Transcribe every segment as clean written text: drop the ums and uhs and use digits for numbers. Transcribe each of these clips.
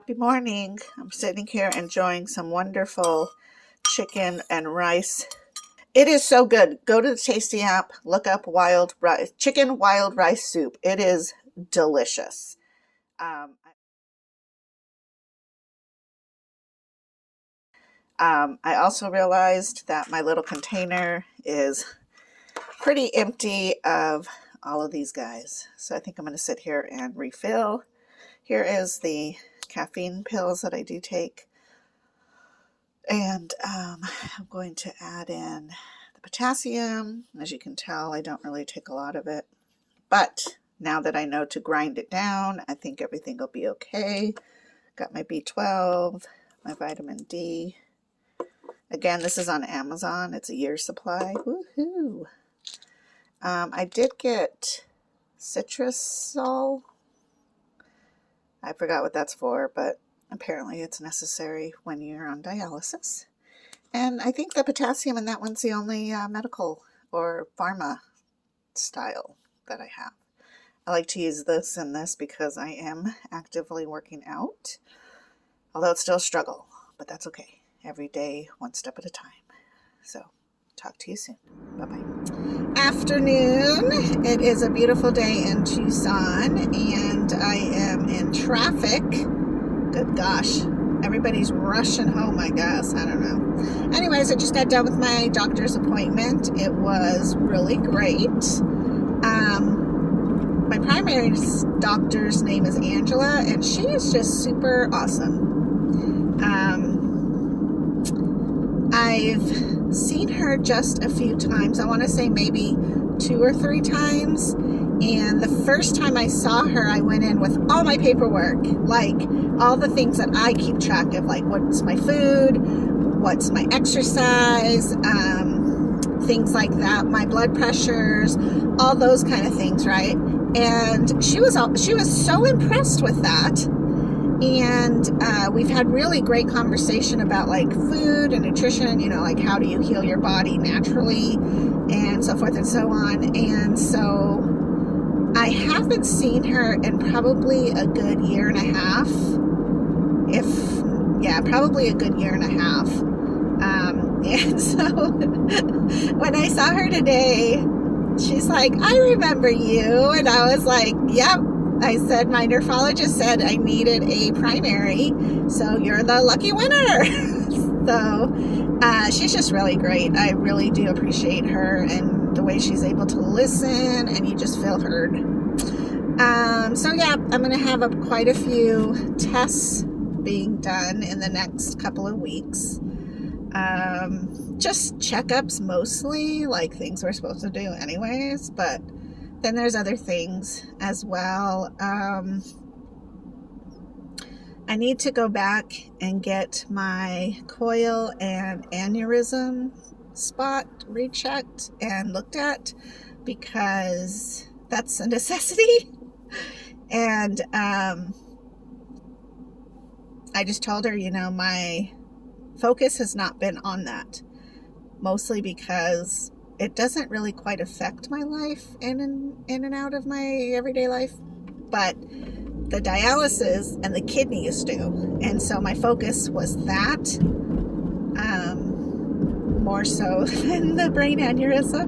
Happy morning. I'm sitting here enjoying some wonderful chicken and rice. It is so good. Go to the Tasty app, look up wild rice, chicken wild rice soup. It is delicious. I also realized that my little container is pretty empty of all of these guys. So I think I'm going to sit here and refill. Here is the caffeine pills that I do take. And I'm going to add in the potassium. As you can tell, I don't really take a lot of it. But now that I know to grind it down, I think everything will be okay. Got my B12, my vitamin D. Again, this is on Amazon. It's a year's supply. Woohoo! I did get Citrusol. I forgot what that's for, but apparently it's necessary when you're on dialysis. And I think the potassium in that one's the only medical or pharma style that I have. I like to use this and this because I am actively working out. Although it's still a struggle, but that's okay. Every day, one step at a time. So, talk to you soon. Bye-bye. Afternoon. It is a beautiful day in Tucson, and I am in traffic. Good gosh. Everybody's rushing home, I guess. I don't know. Anyways, I just got done with my doctor's appointment. It was really great. My primary doctor's name is Angela, and she is just super awesome. I've seen her just a few times. I want to say maybe 2 or 3 times. And the first time I saw her, I went in with all my paperwork, like all the things that I keep track of, like what's my food, what's my exercise, things like that, my blood pressures, all those kind of things, right? And she was so impressed with that. And we've had really great conversation about like food and nutrition, you know, like how do you heal your body naturally and so forth and so on. And so I haven't seen her in probably a good year and a half. Probably a good year and a half. And so when I saw her today, she's like, I remember you. And I was like, yep. I said, my nephrologist said I needed a primary, so you're the lucky winner. So she's just really great. I really do appreciate her and the way she's able to listen, and you just feel heard. So yeah, I'm going to have quite a few tests being done in the next couple of weeks. Just checkups mostly, like things we're supposed to do anyways, but then there's other things as well. I need to go back and get my coil and aneurysm spot rechecked and looked at because that's a necessity. And I just told her, you know, my focus has not been on that, mostly because it doesn't really quite affect my life in and out of my everyday life, but the dialysis and the kidneys do. And so my focus was that, more so than the brain aneurysm,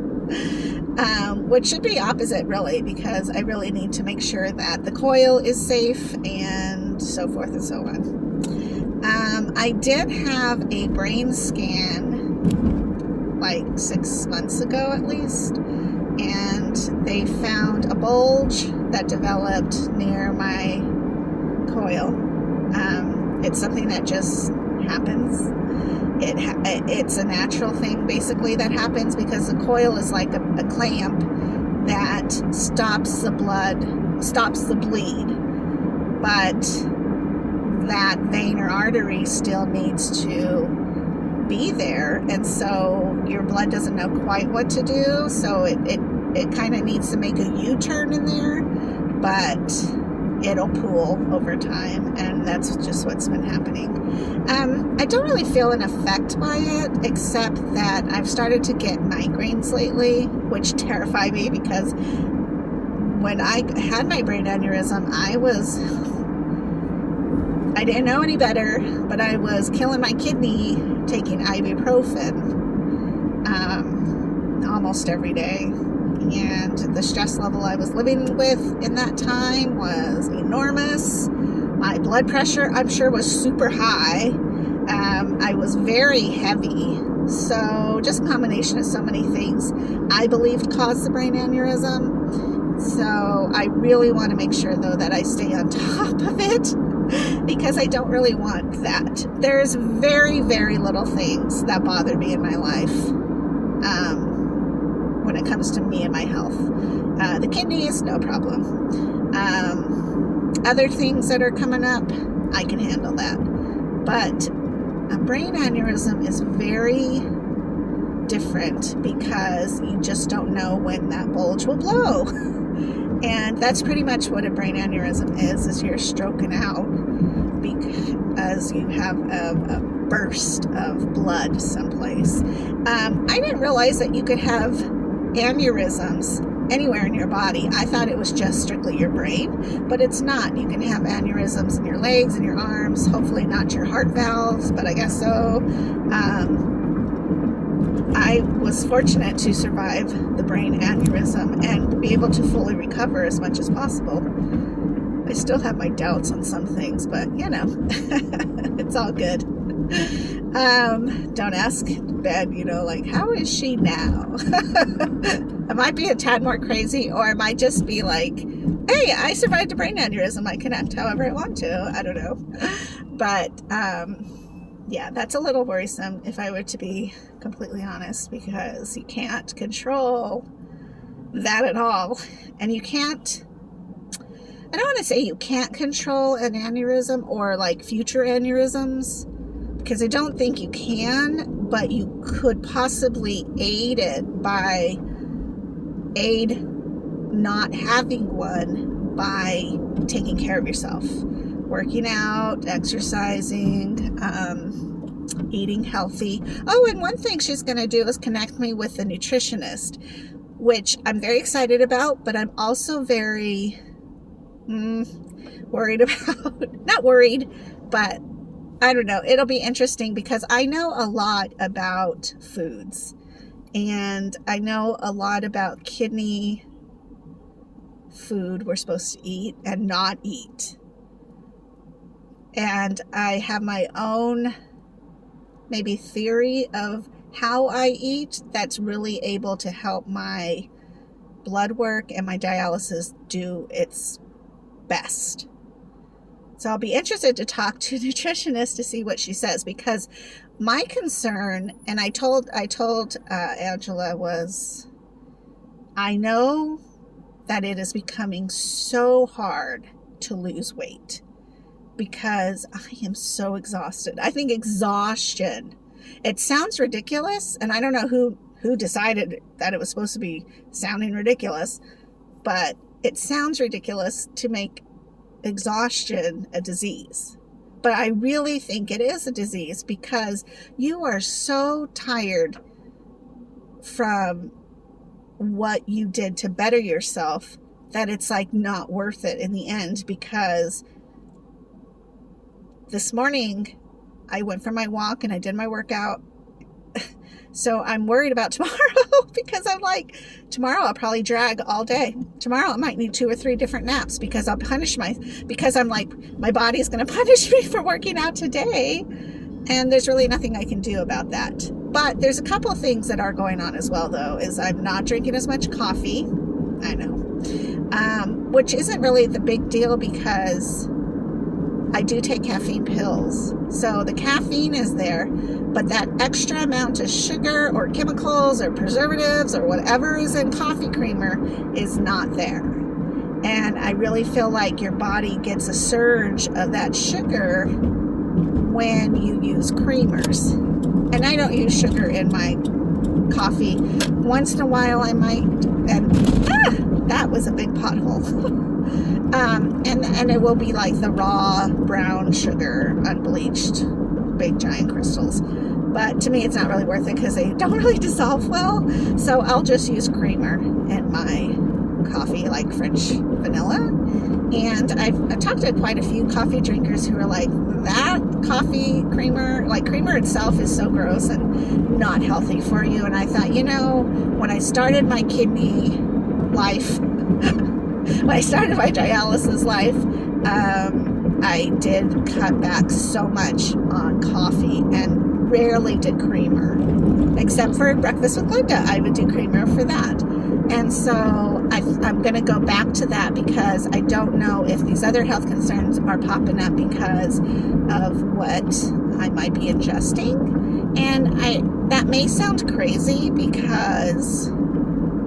which should be opposite really, because I really need to make sure that the coil is safe and so forth and so on. I did have a brain scan like 6 months ago at least, and they found a bulge that developed near my coil. It's something that just happens. It's a natural thing basically that happens because the coil is like a clamp that stops the bleed, but that vein or artery still needs to be there, and so your blood doesn't know quite what to do, so it kind of needs to make a U-turn in there, but it'll pool over time, and that's just what's been happening. I don't really feel an effect by it, except that I've started to get migraines lately, which terrify me because when I had my brain aneurysm, I was I didn't know any better, but I was killing my kidney taking ibuprofen almost every day. And the stress level I was living with in that time was enormous. My blood pressure, I'm sure, was super high. I was very heavy. So just a combination of so many things I believed caused the brain aneurysm. So I really want to make sure, though, that I stay on top of it, because I don't really want that. There's very, very little things that bother me in my life when it comes to me and my health. The kidneys, no problem. Other things that are coming up, I can handle that. But a brain aneurysm is very different because you just don't know when that bulge will blow. And that's pretty much what a brain aneurysm is you're stroking out because you have a burst of blood someplace. I didn't realize that you could have aneurysms anywhere in your body. I thought it was just strictly your brain, but it's not. You can have aneurysms in your legs and your arms, hopefully not your heart valves, but I guess so. I was fortunate to survive the brain aneurysm and be able to fully recover as much as possible. I still have my doubts on some things, but you know, it's all good. Don't ask Ben, you know, like, how is she now? I might be a tad more crazy, or I might just be like, hey, I survived a brain aneurysm. I can act however I want to. I don't know. But, yeah, that's a little worrisome if I were to be completely honest, because you can't control that at all. And you can't, I don't want to say you can't control an aneurysm or like future aneurysms, because I don't think you can, but you could possibly aid it by not having one by taking care of yourself, working out, exercising, eating healthy. Oh, and one thing she's going to do is connect me with a nutritionist, which I'm very excited about, but I'm also very worried about. Not worried, but I don't know. It'll be interesting because I know a lot about foods, and I know a lot about kidney food we're supposed to eat and not eat. And I have my own maybe theory of how I eat that's really able to help my blood work and my dialysis do its best. So I'll be interested to talk to a nutritionist to see what she says, because my concern, and I told Angela, was I know that it is becoming so hard to lose weight because I am so exhausted. I think exhaustion, it sounds ridiculous, and I don't know who decided that it was supposed to be sounding ridiculous, but it sounds ridiculous to make exhaustion a disease. But I really think it is a disease because you are so tired from what you did to better yourself that it's like not worth it in the end. Because this morning I went for my walk and I did my workout. So I'm worried about tomorrow because I'm like, tomorrow I'll probably drag all day. Tomorrow I might need 2 or 3 different naps because I'll because I'm like, my body is going to punish me for working out today. And there's really nothing I can do about that. But there's a couple of things that are going on as well, though, is I'm not drinking as much coffee. I know. Which isn't really the big deal because I do take caffeine pills. So the caffeine is there, but that extra amount of sugar or chemicals or preservatives or whatever is in coffee creamer is not there. And I really feel like your body gets a surge of that sugar when you use creamers. And I don't use sugar in my coffee. Once in a while I might, and that was a big pothole. And it will be like the raw brown sugar, unbleached, big giant crystals. But to me, it's not really worth it because they don't really dissolve well. So I'll just use creamer in my coffee, like French vanilla. And I've talked to quite a few coffee drinkers who are like, that coffee creamer, like creamer itself is so gross and not healthy for you. And I thought, when I started my kidney life, when I started my dialysis life, I did cut back so much on coffee and rarely did creamer. Except for breakfast with Linda, I would do creamer for that. And so I'm going to go back to that because I don't know if these other health concerns are popping up because of what I might be ingesting. And that may sound crazy because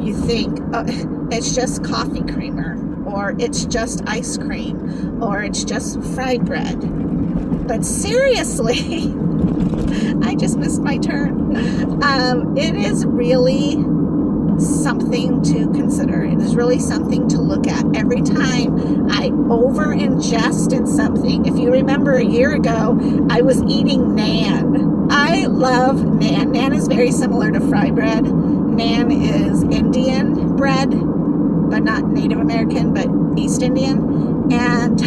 you think, oh, it's just coffee creamer, or it's just ice cream, or it's just fried bread. But seriously, I just missed my turn. It is really something to consider. It is really something to look at. Every time I over ingest in something, if you remember a year ago, I was eating naan. I love naan. Naan is very similar to fry bread. Naan is Indian bread, but not Native American, but East Indian. And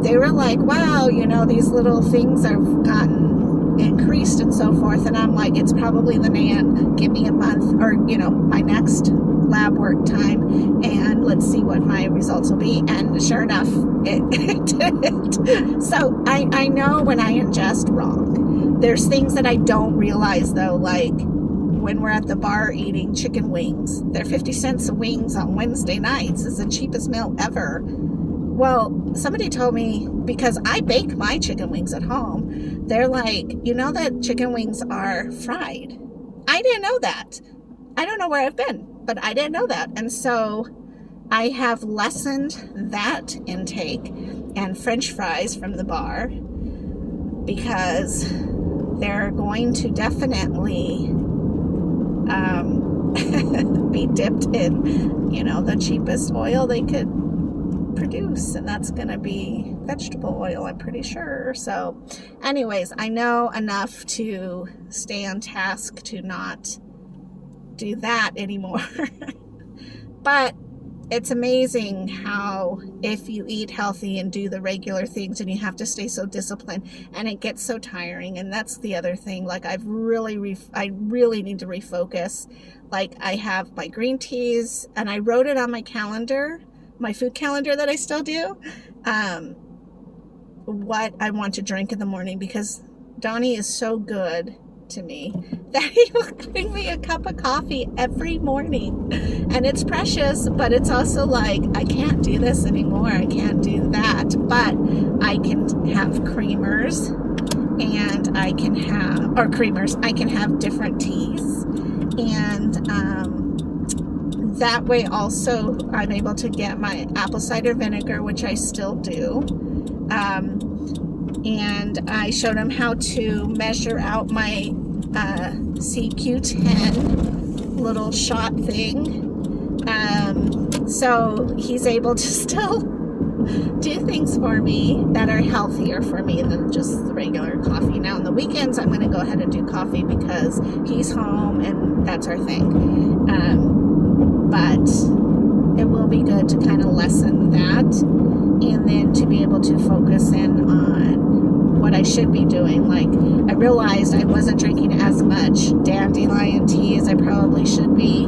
they were like, wow, these little things have gotten increased and so forth. And I'm like, it's probably the naan. Give me a month or, my next lab work time, and let's see what my results will be. And sure enough, it did. So I know when I ingest wrong. There's things that I don't realize though, like when we're at the bar eating chicken wings. They're 50 cents a wings on Wednesday nights. It's the cheapest meal ever. Well, somebody told me, because I bake my chicken wings at home, they're like, that chicken wings are fried. I didn't know that. I don't know where I've been, but I didn't know that. And so I have lessened that intake and French fries from the bar because they're going to definitely be dipped in, the cheapest oil they could produce, and that's going to be vegetable oil, I'm pretty sure. So anyways, I know enough to stay on task to not do that anymore. But it's amazing how if you eat healthy and do the regular things, and you have to stay so disciplined, and it gets so tiring. And that's the other thing, like I really need to refocus. Like I have my green teas, and I wrote it on my calendar, my food calendar that I still do, what I want to drink in the morning, because Donnie is so good to me that he will bring me a cup of coffee every morning. And it's precious, but it's also like, I can't do this anymore. I can't do that. But I can have creamers, and I can have different teas. And that way also I'm able to get my apple cider vinegar, which I still do. And I showed him how to measure out my CQ10 little shot thing. So he's able to still do things for me that are healthier for me than just the regular coffee. Now on the weekends, I'm going to go ahead and do coffee because he's home and that's our thing. But it will be good to kind of lessen that, and then to be able to focus in on what I should be doing. Like I realized I wasn't drinking as much dandelion tea as I probably should be.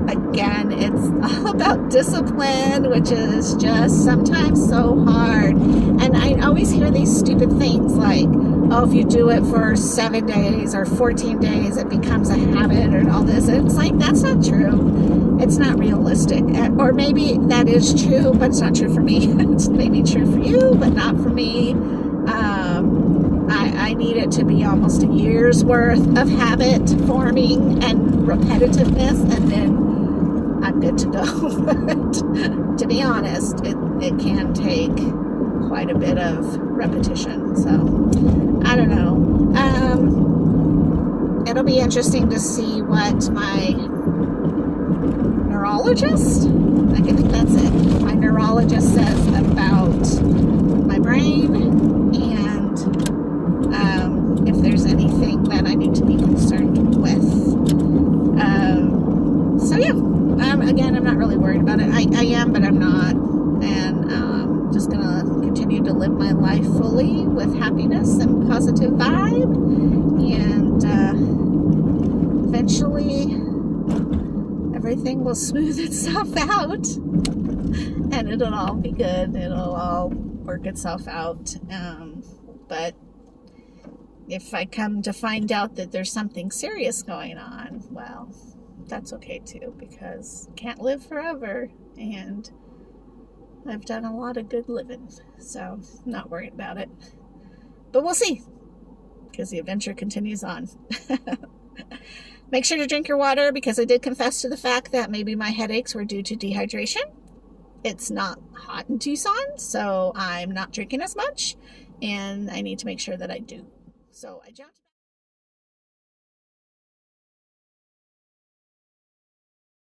Again, it's all about discipline, which is just sometimes so hard. And I always hear these stupid things like, oh, if you do it for 7 days or 14 days, it becomes a habit and all this. And it's like, that's not true. It's not realistic. Or maybe that is true, but it's not true for me. It's maybe true for you, but not for me. I need it to be almost a year's worth of habit forming and repetitiveness, and then I'm good to go. But to be honest, it can take quite a bit of repetition. So I don't know. It'll be interesting to see what my neurologist, I think that's it, my neurologist says about my brain, and if there's anything that I need to be concerned with. So yeah, Again, I'm not really worried about it. I am, but I'm not. And just gonna continue to live my life fully with happiness and positive vibe. And eventually everything will smooth itself out. And it'll all be good. It'll all work itself out. But if I come to find out that there's something serious going on, well, that's okay too, because can't live forever, and I've done a lot of good living, so I'm not worried about it. But we'll see, because the adventure continues on. Make sure to drink your water, because I did confess to the fact that maybe my headaches were due to dehydration. It's not hot in Tucson, so I'm not drinking as much, and I need to make sure that I do. So I jumped.